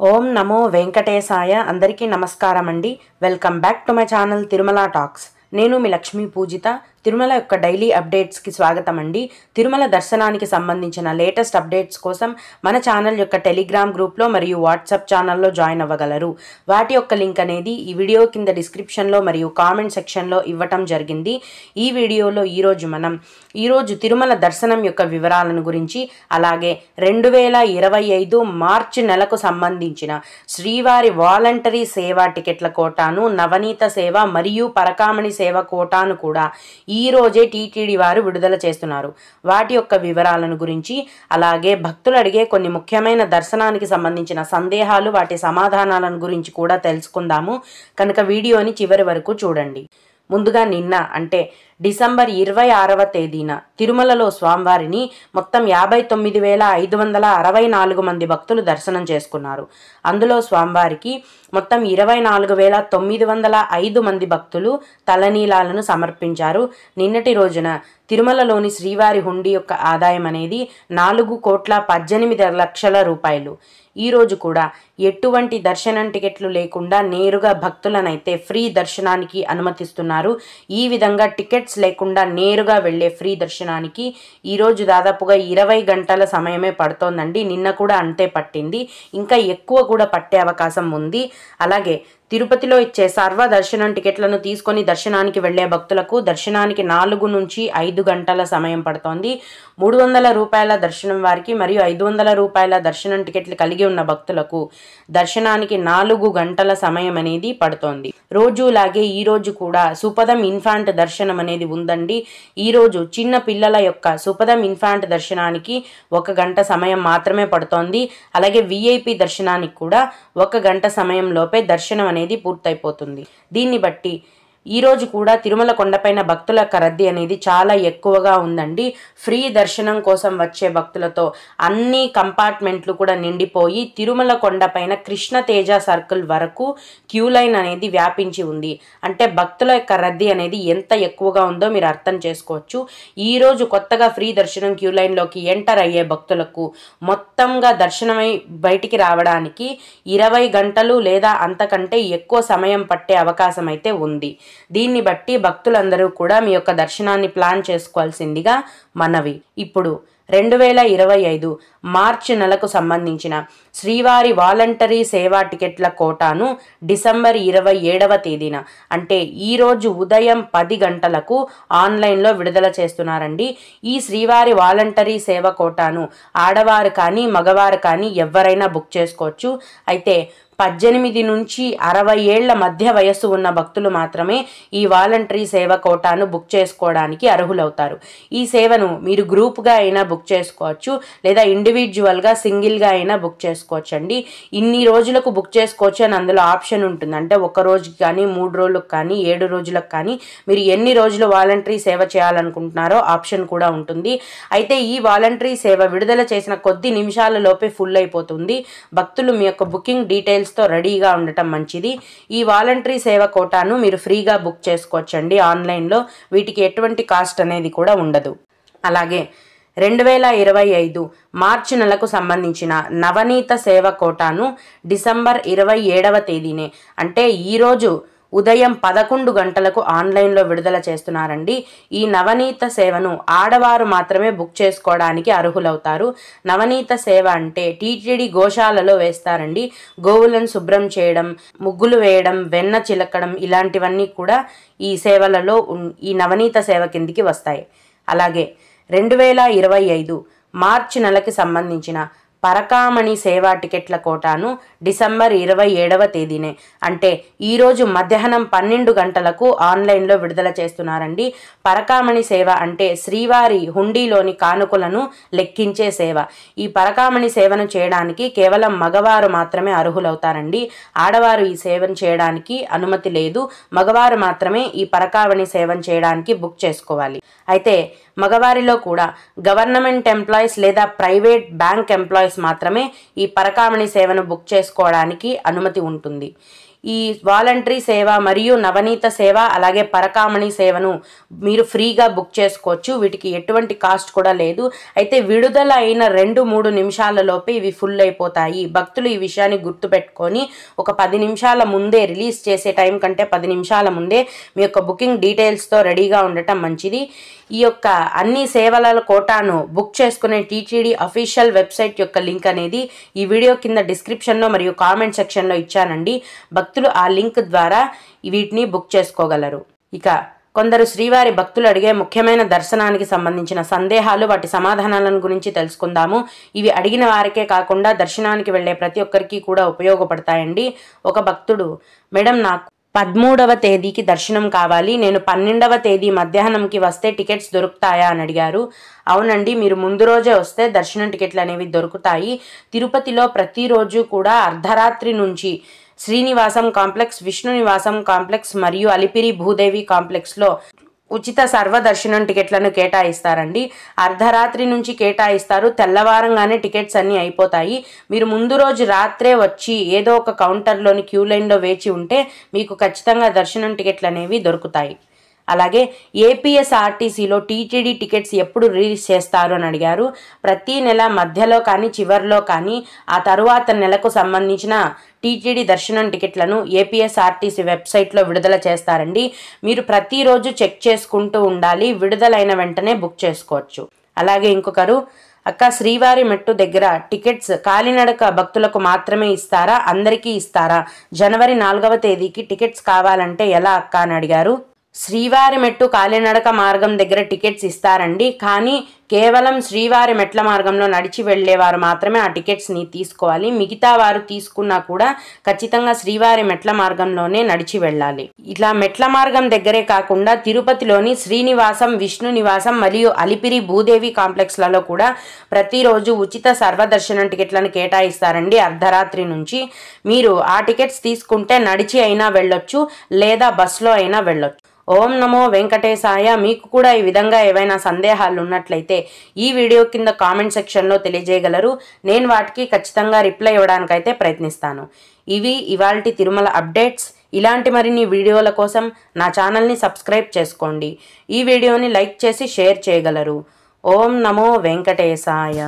ఓం నమో వెంకటేశాయ. అందరికీ నమస్కారం అండి. Welcome back to my channel Tirumala talks. నేను మీ లక్ష్మీ పూజిత. తిరుమల యొక్క డైలీ అప్డేట్స్కి స్వాగతం అండి. తిరుమల దర్శనానికి సంబంధించిన లేటెస్ట్ అప్డేట్స్ కోసం మన ఛానల్ యొక్క టెలిగ్రామ్ గ్రూప్లో మరియు వాట్సాప్ ఛానల్లో జాయిన్ అవ్వగలరు. వాటి యొక్క లింక్ అనేది ఈ వీడియో కింద డిస్క్రిప్షన్లో మరియు కామెంట్ సెక్షన్లో ఇవ్వటం జరిగింది. ఈ వీడియోలో ఈరోజు తిరుమల దర్శనం యొక్క వివరాలను గురించి, అలాగే 2025 మార్చి నెలకు సంబంధించిన శ్రీవారి వాలంటరీ సేవా టికెట్ల కోటాను, నవనీత సేవ మరియు పరకామణి సేవ కోటాను కూడా ఈ రోజే టీటీడీ వారు విడుదల చేస్తున్నారు. వాటి యొక్క వివరాలను గురించి, అలాగే భక్తులు అడిగే కొన్ని ముఖ్యమైన దర్శనానికి సంబంధించిన సందేహాలు, వాటి సమాధానాలను గురించి కూడా తెలుసుకుందాము. కనుక వీడియోని చివరి వరకు చూడండి. ముందుగా నిన్న అంటే డిసెంబర్ 26వ తేదీన తిరుమలలో స్వామివారిని మొత్తం 59,564 మంది భక్తులు దర్శనం చేసుకున్నారు. అందులో స్వామివారికి మొత్తం 24,905 మంది భక్తులు తలనీలాలను సమర్పించారు. నిన్నటి రోజున తిరుమలలోని శ్రీవారి హుండీ యొక్క ఆదాయం అనేది 4,18,00,000 రూపాయలు. ఈరోజు కూడా ఎటువంటి దర్శనం టికెట్లు లేకుండా నేరుగా భక్తులనైతే ఫ్రీ దర్శనానికి అనుమతిస్తున్నారు. ఈ విధంగా టికెట్స్ లేకుండా నేరుగా వెళ్ళే ఫ్రీ దర్శనానికి ఈరోజు దాదాపుగా 20 గంటల సమయమే పడుతోందండి. నిన్న కూడా అంతే పట్టింది, ఇంకా ఎక్కువ కూడా పట్టే అవకాశం ఉంది. అలాగే తిరుపతిలో ఇచ్చే సర్వ దర్శనం టికెట్లను తీసుకొని దర్శనానికి వెళ్లే భక్తులకు దర్శనానికి 4 నుంచి 5 గంటల సమయం పడుతోంది. 300 రూపాయల దర్శనం వారికి మరియు 500 రూపాయల దర్శనం టికెట్లు కలిగి ఉన్న భక్తులకు దర్శనానికి 4 గంటల సమయం అనేది పడుతోంది. రోజులాగే ఈ రోజు కూడా సుపదం ఇన్ఫాంట్ దర్శనం అనేది ఉందండి. ఈరోజు చిన్న పిల్లల యొక్క సుపదం ఇన్ఫాంట్ దర్శనానికి 1 గంట సమయం మాత్రమే పడుతోంది. అలాగే విఐపి దర్శనానికి కూడా 1 గంట సమయంలోపే దర్శనం అనేది పూర్తయిపోతుంది. దీన్ని బట్టి ఈరోజు కూడా తిరుమల కొండపైన భక్తుల యొక్క రద్దీ అనేది చాలా ఎక్కువగా ఉందండి. ఫ్రీ దర్శనం కోసం వచ్చే భక్తులతో అన్ని కంపార్ట్మెంట్లు కూడా నిండిపోయి తిరుమల కొండపైన కృష్ణతేజ సర్కిల్ వరకు క్యూ లైన్ అనేది వ్యాపించి ఉంది. అంటే భక్తుల యొక్క రద్దీ అనేది ఎంత ఎక్కువగా ఉందో మీరు అర్థం చేసుకోవచ్చు. ఈరోజు కొత్తగా ఫ్రీ దర్శనం క్యూ లైన్లోకి ఎంటర్ అయ్యే భక్తులకు మొత్తంగా దర్శనమై బయటికి రావడానికి 20 గంటలు లేదా అంతకంటే ఎక్కువ సమయం పట్టే అవకాశం అయితే ఉంది. దీన్ని బట్టి భక్తులందరూ కూడా మీ యొక్క దర్శనాన్ని ప్లాన్ చేసుకోవాల్సిందిగా మనవి. ఇప్పుడు 2025 మార్చి నెలకు సంబంధించిన శ్రీవారి వాలంటరీ సేవా టికెట్ల కోటాను డిసెంబర్ 27వ తేదీన అంటే ఈరోజు ఉదయం 10 గంటలకు ఆన్లైన్లో విడుదల చేస్తున్నారండి. ఈ శ్రీవారి వాలంటరీ సేవ కోటాను ఆడవారు కానీ మగవారు కానీ ఎవరైనా బుక్ చేసుకోవచ్చు. అయితే 18 నుంచి 60 ఏళ్ల మధ్య వయస్సు ఉన్న భక్తులు మాత్రమే ఈ వాలంటరీ సేవ కోటాను బుక్ చేసుకోవడానికి అర్హులవుతారు. ఈ సేవను మీరు గ్రూప్గా అయినా బుక్ చేసుకోవచ్చు, లేదా ఇండివిజువల్గా సింగిల్గా అయినా బుక్ చేసుకోవచ్చు అండి. ఇన్ని రోజులకు బుక్ చేసుకోవచ్చు అని అందులో ఆప్షన్ ఉంటుంది. అంటే 1 రోజుకి కానీ 3 రోజులకు కానీ 7 రోజులకు కానీ మీరు ఎన్ని రోజులు వాలంటరీ సేవ చేయాలనుకుంటున్నారో ఆప్షన్ కూడా ఉంటుంది. అయితే ఈ వాలంటరీ సేవ విడుదల చేసిన కొద్ది నిమిషాల లోపే ఫుల్ అయిపోతుంది. భక్తులు మీ యొక్క బుకింగ్ డీటెయిల్స్తో రెడీగా ఉండటం మంచిది. ఈ వాలంటరీ సేవ కోటాను మీరు ఫ్రీగా బుక్ చేసుకోవచ్చండి ఆన్లైన్లో. వీటికి ఎటువంటి కాస్ట్ అనేది కూడా ఉండదు. అలాగే 2025 మార్చి నెలకు సంబంధించిన నవనీత సేవ కోటాను డిసెంబర్ 27వ తేదీనే అంటే ఈరోజు ఉదయం 11 గంటలకు ఆన్లైన్లో విడుదల చేస్తున్నారండి. ఈ నవనీత సేవను ఆడవారు మాత్రమే బుక్ చేసుకోవడానికి అర్హులవుతారు. నవనీత సేవ అంటే టీటీడీ గోశాలలో వేస్తారండి. గోవులను శుభ్రం చేయడం, ముగ్గులు వేయడం, వెన్న చిలకడం ఇలాంటివన్నీ కూడా ఈ సేవలలో ఈ నవనీత సేవ కిందికి వస్తాయి. అలాగే 2025 మార్చి నెలకి సంబంధించిన పరకామణి సేవా టికెట్ల కోటాను డిసెంబర్ 27వ తేదీనే అంటే ఈరోజు మధ్యాహ్నం 12 గంటలకు ఆన్లైన్లో విడుదల చేస్తున్నారండి. పరకామణి సేవ అంటే శ్రీవారి హుండీలోని కానుకలను లెక్కించే సేవ. ఈ పరకామణి సేవను చేయడానికి కేవలం మగవారు మాత్రమే అర్హులవుతారండి. ఆడవారు ఈ సేవను చేయడానికి అనుమతి లేదు. మగవారు మాత్రమే ఈ పరకామణి సేవను చేయడానికి బుక్ చేసుకోవాలి. అయితే మగవారిలో కూడా గవర్నమెంట్ ఎంప్లాయీస్ లేదా ప్రైవేట్ బ్యాంక్ ఎంప్లాయీస్ మాత్రమే ఈ పరకామణి సేవను బుక్ చేసుకోవడానికి అనుమతి ఉంటుంది. ఈ వాలంటరీ సేవ మరియు నవనీత సేవ అలాగే పరకామణి సేవను మీరు ఫ్రీగా బుక్ చేసుకోవచ్చు. వీటికి ఎటువంటి కాస్ట్ కూడా లేదు. అయితే విడుదల అయిన 2-3 నిమిషాలలోపే ఇవి ఫుల్ అయిపోతాయి. భక్తులు ఈ విషయాన్ని గుర్తుపెట్టుకొని ఒక 10 నిమిషాల ముందే, రిలీజ్ చేసే టైం కంటే 10 నిమిషాల ముందే మీ యొక్క బుకింగ్ డీటెయిల్స్తో రెడీగా ఉండటం మంచిది. ఈ యొక్క అన్ని సేవల కోటాను బుక్ చేసుకునే టీటీడీ అఫీషియల్ వెబ్సైట్ యొక్క లింక్ అనేది ఈ వీడియో కింద డిస్క్రిప్షన్లో మరియు కామెంట్ సెక్షన్లో ఇచ్చానండి. భక్తులు ఆ లింక్ ద్వారా వీటిని బుక్ చేసుకోగలరు. ఇక కొందరు శ్రీవారి భక్తులు అడిగే ముఖ్యమైన దర్శనానికి సంబంధించిన సందేహాలు, వాటి సమాధానాలను గురించి తెలుసుకుందాము. ఇవి అడిగిన వారికే కాకుండా దర్శనానికి వెళ్ళే ప్రతి ఒక్కరికి కూడా ఉపయోగపడతాయండి. ఒక భక్తుడు, మేడం నాకు 13వ తేదీకి దర్శనం కావాలి, నేను 12వ తేదీ మధ్యాహ్నంకి వస్తే టికెట్స్ దొరుకుతాయా అని అడిగారు. అవునండి, మీరు ముందు రోజే వస్తే దర్శనం టికెట్లు అనేవి దొరుకుతాయి. తిరుపతిలో ప్రతిరోజు కూడా అర్ధరాత్రి నుంచి శ్రీనివాసం కాంప్లెక్స్, విష్ణు నివాసం కాంప్లెక్స్ మరియు అలిపిరి భూదేవి కాంప్లెక్స్లో ఉచిత సర్వదర్శనం టికెట్లను కేటాయిస్తారండి. అర్ధరాత్రి నుంచి కేటాయిస్తారు. తెల్లవారంగానే టికెట్స్ అన్నీ అయిపోతాయి. మీరు ముందు రోజు రాత్రే వచ్చి ఏదో ఒక కౌంటర్లోని క్యూ లైన్లో వేచి ఉంటే మీకు ఖచ్చితంగా దర్శనం టికెట్లు అనేవి దొరుకుతాయి. అలాగే ఏపీఎస్ఆర్టీసీలో టీటీడీ టికెట్స్ ఎప్పుడు రిలీజ్ చేస్తారు అని అడిగారు. ప్రతి నెల మధ్యలో కానీ చివరిలో కానీ ఆ తరువాత నెలకు సంబంధించిన టీటీడీ దర్శనం టికెట్లను ఏపీఎస్ఆర్టీసీ వెబ్సైట్లో విడుదల చేస్తారండి. మీరు ప్రతిరోజు చెక్ చేసుకుంటూ ఉండాలి. విడుదలైన వెంటనే బుక్ చేసుకోవచ్చు. అలాగే ఇంకొకరు, అక్క శ్రీవారి మెట్టు దగ్గర టికెట్స్ కాలినడక భక్తులకు మాత్రమే ఇస్తారా, అందరికీ ఇస్తారా? జనవరి 4వ తేదీకి టికెట్స్ కావాలంటే ఎలా అక్క అని అడిగారు. శ్రీవారి మెట్టు కాలినడక మార్గం దగ్గర టికెట్స్ ఇస్తారండి. కానీ కేవలం శ్రీవారి మెట్ల మార్గంలో నడిచి వెళ్ళేవారు మాత్రమే ఆ టికెట్స్ని తీసుకోవాలి. మిగతా వారు తీసుకున్నా కూడా ఖచ్చితంగా శ్రీవారి మెట్ల మార్గంలోనే నడిచి వెళ్ళాలి. ఇట్లా మెట్ల మార్గం దగ్గరే కాకుండా తిరుపతిలోని శ్రీనివాసం, విష్ణు నివాసం మరియు అలిపిరి భూదేవి కాంప్లెక్స్లలో కూడా ప్రతిరోజు ఉచిత సర్వదర్శనం టికెట్లను కేటాయిస్తారండి. అర్ధరాత్రి నుంచి మీరు ఆ టికెట్స్ తీసుకుంటే నడిచి అయినా వెళ్ళొచ్చు లేదా బస్సులో అయినా వెళ్ళొచ్చు. ఓం నమో వెంకటేశాయ. మీకు కూడా ఈ విధంగా ఏవైనా సందేహాలు ఉన్నట్లయితే ఈ వీడియో కింద కామెంట్ సెక్షన్లో తెలియజేయగలరు. నేను వాటికి ఖచ్చితంగా రిప్లై ఇవ్వడానికైతే ప్రయత్నిస్తాను. ఇవి ఇవాల్టి తిరుమల అప్డేట్స్. ఇలాంటి మరిన్ని వీడియోల కోసం నా ఛానల్ని సబ్స్క్రైబ్ చేసుకోండి. ఈ వీడియోని లైక్ చేసి షేర్ చేయగలరు. ఓం నమో వెంకటేశాయ.